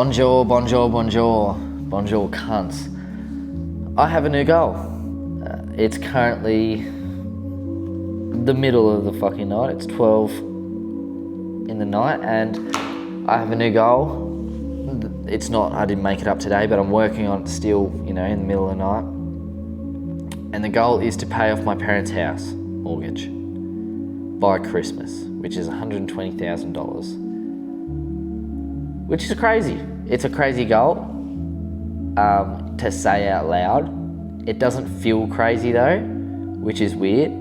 Bonjour, bonjour, bonjour, bonjour, cunts. I have a new goal. It's currently the middle of the fucking night. It's 12 in the night, and I have a new goal. I didn't make it up today, but I'm working on it still, in the middle of the night. And the goal is to pay off my parents' house mortgage by Christmas, which is $120,000. Which is crazy. It's a crazy goal to say out loud. It doesn't feel crazy though, which is weird.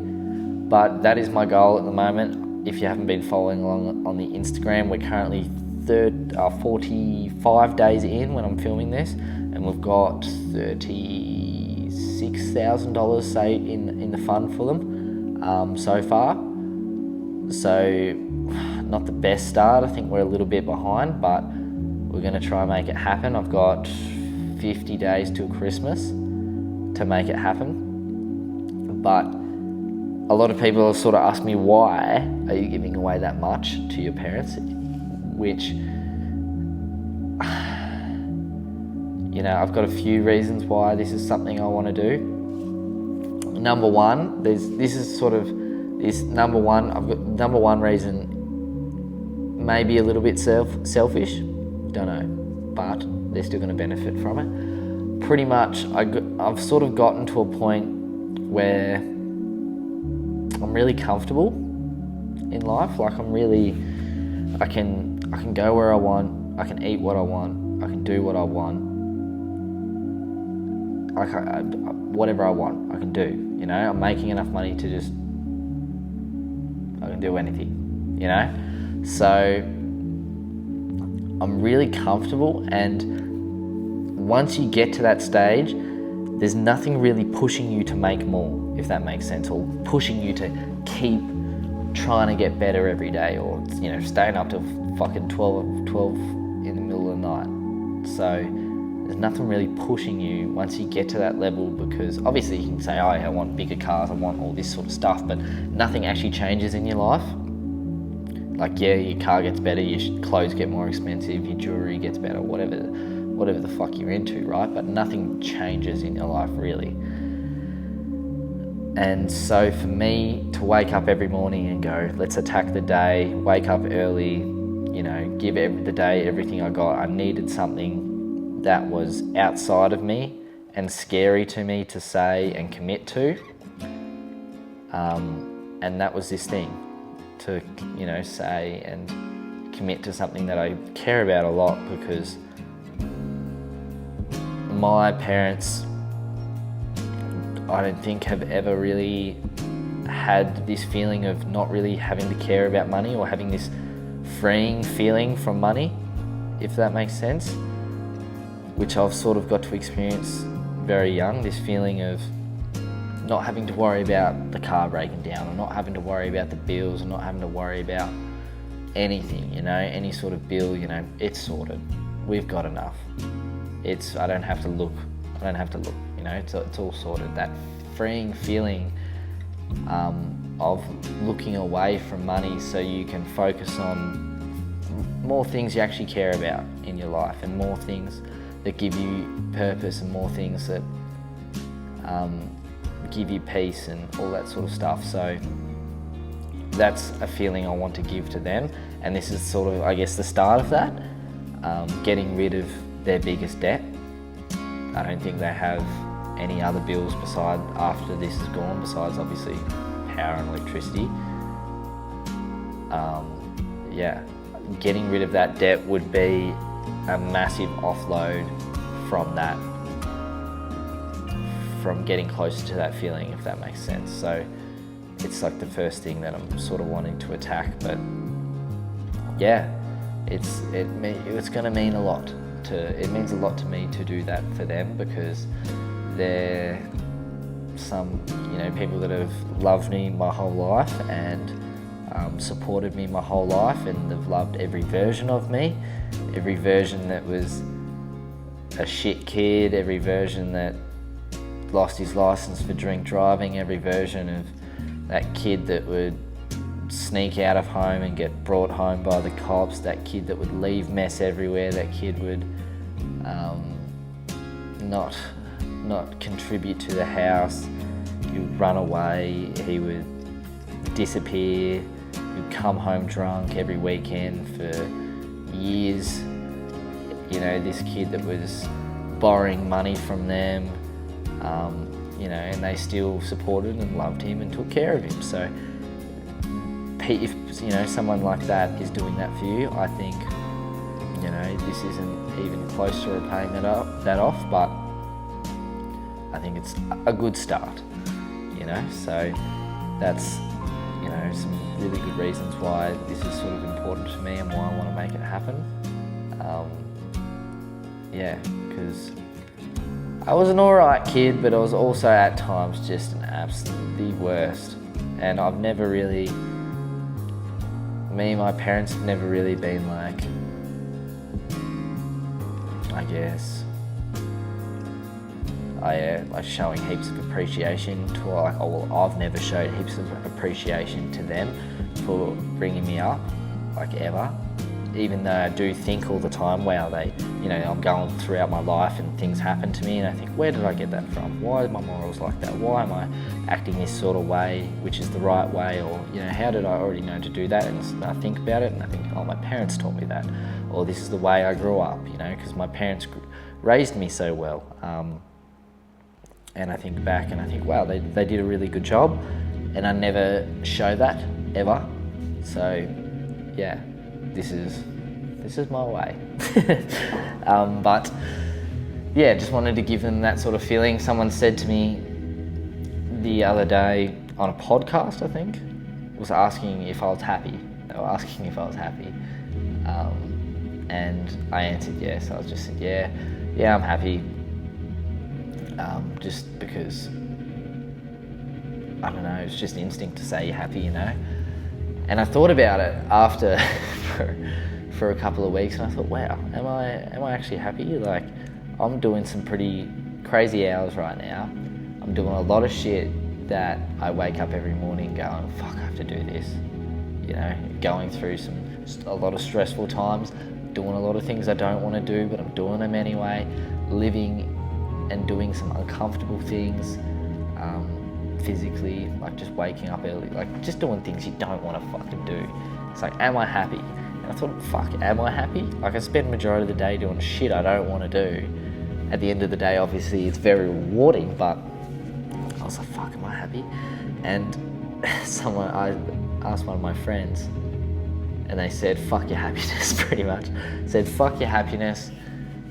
But that is my goal at the moment. If you haven't been following along on the Instagram, we're currently 45 days in when I'm filming this, and we've got $36,000 say in the fund for them so far. So not the best start. I think we're a little bit behind, but we're going to try and make it happen. I've got 50 days till Christmas to make it happen. But a lot of people sort of ask me, why are you giving away that much to your parents? Which, I've got a few reasons why this is something I want to do. Number one, I've got number one reason, maybe a little bit selfish, don't know, but they're still going to benefit from it. Pretty much, I've sort of gotten to a point where I'm really comfortable in life. Like I can go where I want, I can eat what I want, I can do what I want. Whatever I want, I can do. I'm making enough money to I can do anything. So I'm really comfortable, and once you get to that stage, there's nothing really pushing you to make more, if that makes sense, or pushing you to keep trying to get better every day, or staying up till fucking 12 in the middle of the night. So there's nothing really pushing you once you get to that level, because obviously you can say, oh, I want bigger cars, I want all this sort of stuff, but nothing actually changes in your life. Like, yeah, your car gets better, your clothes get more expensive, your jewelry gets better, whatever the fuck you're into, right? But nothing changes in your life, really. And so for me to wake up every morning and go, let's attack the day, wake up early, give the day everything I got, I needed something that was outside of me and scary to me to say and commit to. And that was this thing. To say and commit to something that I care about a lot, because my parents, I don't think, have ever really had this feeling of not really having to care about money, or having this freeing feeling from money, if that makes sense, which I've sort of got to experience very young, this feeling of not having to worry about the car breaking down, or not having to worry about the bills, or not having to worry about anything, any sort of bill, it's sorted. We've got enough. I don't have to look, it's all sorted. That freeing feeling of looking away from money so you can focus on more things you actually care about in your life, and more things that give you purpose, and more things that give you peace and all that sort of stuff. So that's a feeling I want to give to them, and this is sort of, I guess, the start of that. Getting rid of their biggest debt. I don't think they have any other bills after this is gone, besides obviously power and electricity. Getting rid of that debt would be a massive offload from getting closer to that feeling, if that makes sense. So it's like the first thing that I'm sort of wanting to attack. But yeah, it's going to mean a lot. It means a lot to me to do that for them, because they're some people that have loved me my whole life, and supported me my whole life, and they've loved every version of me, every version that was a shit kid, every version that lost his license for drink driving, every version of that kid that would sneak out of home and get brought home by the cops, that kid that would leave mess everywhere, that kid would not contribute to the house, he would run away, he would disappear, he'd come home drunk every weekend for years. You know, this kid that was borrowing money from them, you know, and they still supported and loved him and took care of him. So if, you know, someone like that is doing that for you, I think, you know, this isn't even close to repaying that off, but I think it's a good start, you know. So that's, you know, some really good reasons why this is sort of important to me and why I want to make it happen. Yeah, because I was an alright kid, but I was also at times just an absolutely worst. And I've never really, me and my parents have never really been like, I guess, like showing heaps of appreciation to, like, I've never showed heaps of appreciation to them for bringing me up, like, ever. Even though I do think all the time, wow, you know, I'm going throughout my life and things happen to me and I think, where did I get that from? Why are my morals like that? Why am I acting this sort of way, which is the right way? Or, you know, how did I already know to do that? And I think about it and I think, oh, my parents taught me that. Or this is the way I grew up, you know, because my parents raised me so well. And I think back and I think, wow, they did a really good job and I never show that, ever. So, yeah. This is my way. But yeah, just wanted to give them that sort of feeling. Someone said to me the other day on a podcast, I think, was asking if I was happy. They were asking if I was happy. And I answered yes. I was just said, yeah, I'm happy. Just because, I don't know, it's just instinct to say you're happy, you know. And I thought about it after for a couple of weeks, and I thought, wow, am I actually happy? Like, I'm doing some pretty crazy hours right now. I'm doing a lot of shit that I wake up every morning going, fuck, I have to do this. You know, going through a lot of stressful times, doing a lot of things I don't want to do, but I'm doing them anyway. Living and doing some uncomfortable things. Physically, like just waking up early, like just doing things you don't want to fucking do. It's like, am I happy? And I thought, fuck, am I happy? Like, I spend the majority of the day doing shit I don't want to do. At the end of the day, obviously, it's very rewarding, but I was like, fuck, am I happy? And I asked one of my friends, and they said, fuck your happiness, pretty much. Said, fuck your happiness,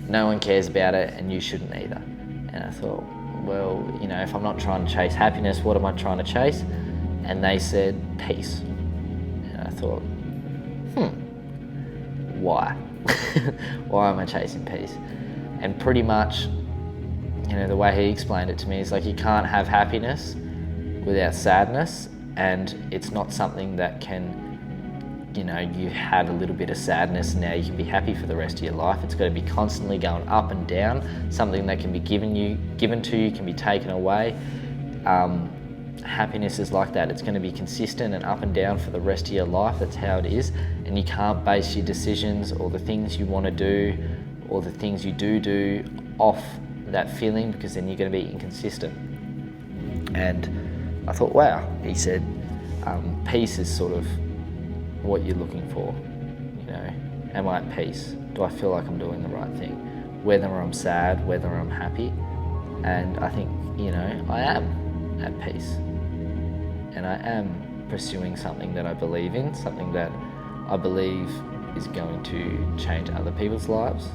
no one cares about it, and you shouldn't either. And I thought, well, you know, if I'm not trying to chase happiness, what am I trying to chase? And they said, peace. And I thought, why? Why am I chasing peace? And pretty much, you know, the way he explained it to me is like, you can't have happiness without sadness, and it's not something that can, you know, you've had a little bit of sadness and now you can be happy for the rest of your life. It's got to be constantly going up and down. Something that can be given to you can be taken away. Happiness is like that. It's going to be consistent and up and down for the rest of your life. That's how it is. And you can't base your decisions or the things you want to do or the things you do off that feeling, because then you're going to be inconsistent. And I thought, wow, he said, peace is sort of what you're looking for. You know, am I at peace? Do I feel like I'm doing the right thing? Whether I'm sad, whether I'm happy. And I think, you know, I am at peace. And I am pursuing something that I believe in, something that I believe is going to change other people's lives.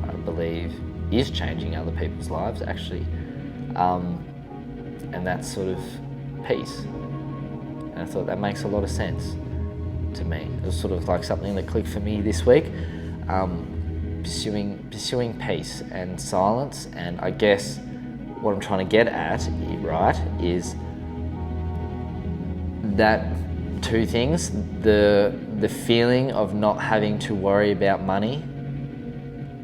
I believe is changing other people's lives, actually. And that's sort of peace. And I thought that makes a lot of sense to me. It was sort of like something that clicked for me this week. Pursuing peace and silence, and I guess what I'm trying to get at, right, is that two things: the feeling of not having to worry about money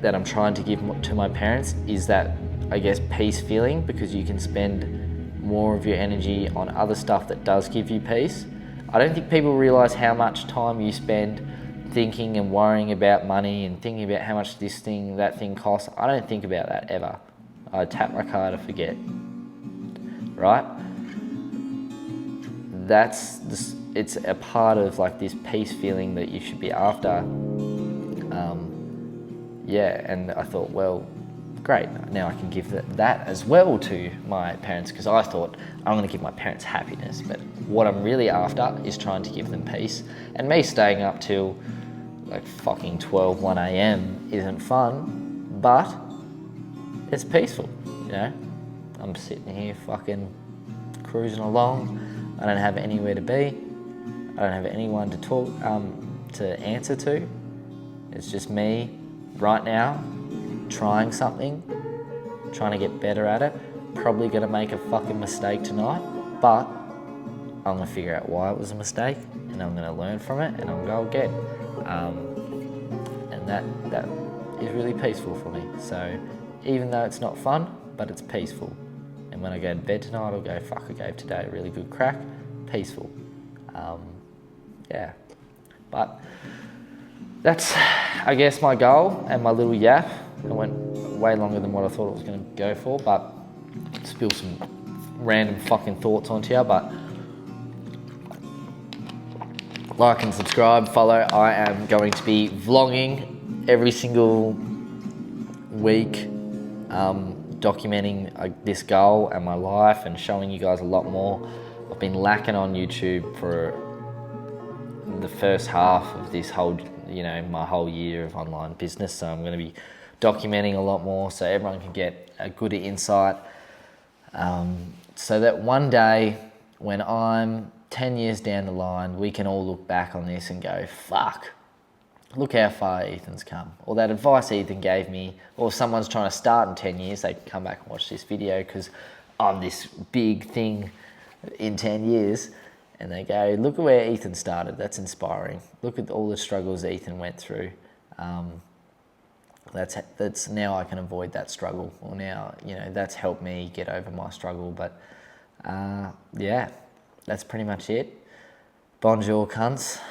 that I'm trying to give to my parents is that, I guess, peace feeling, because you can spend more of your energy on other stuff that does give you peace. I don't think people realise how much time you spend thinking and worrying about money and thinking about how much this thing, that thing costs. I don't think about that ever. I tap my card, I forget. Right? It's a part of like this peace feeling that you should be after. And I thought, well, great, now I can give that as well to my parents, because I thought I'm going to give my parents happiness, but what I'm really after is trying to give them peace. And me staying up till like fucking 12, 1 a.m. isn't fun, but it's peaceful, you know? I'm sitting here fucking cruising along. I don't have anywhere to be. I don't have anyone to talk, to answer to. It's just me right now, trying something, trying to get better at it. Probably gonna make a fucking mistake tonight, but I'm gonna figure out why it was a mistake, and I'm gonna learn from it, and I'm gonna go again. And that is really peaceful for me. So even though it's not fun, but it's peaceful. And when I go to bed tonight, I'll go, fuck, I gave today a really good crack. Peaceful. But that's, I guess, my goal and my little yap. It went way longer than what I thought it was going to go for, but spill some random fucking thoughts onto you. But like and subscribe, follow. I am going to be vlogging every single week, documenting this goal and my life and showing you guys a lot more. I've been lacking on YouTube for the first half of this whole, my whole year of online business. So I'm going to be documenting a lot more so everyone can get a good insight. So that one day when I'm 10 years down the line, we can all look back on this and go, fuck, look how far Ethan's come. Or that advice Ethan gave me, or if someone's trying to start in 10 years, they can come back and watch this video because I'm this big thing in 10 years. And they go, look at where Ethan started. That's inspiring. Look at all the struggles Ethan went through. That's now I can avoid that struggle. Or now, that's helped me get over my struggle. But that's pretty much it. Bonjour, cunts.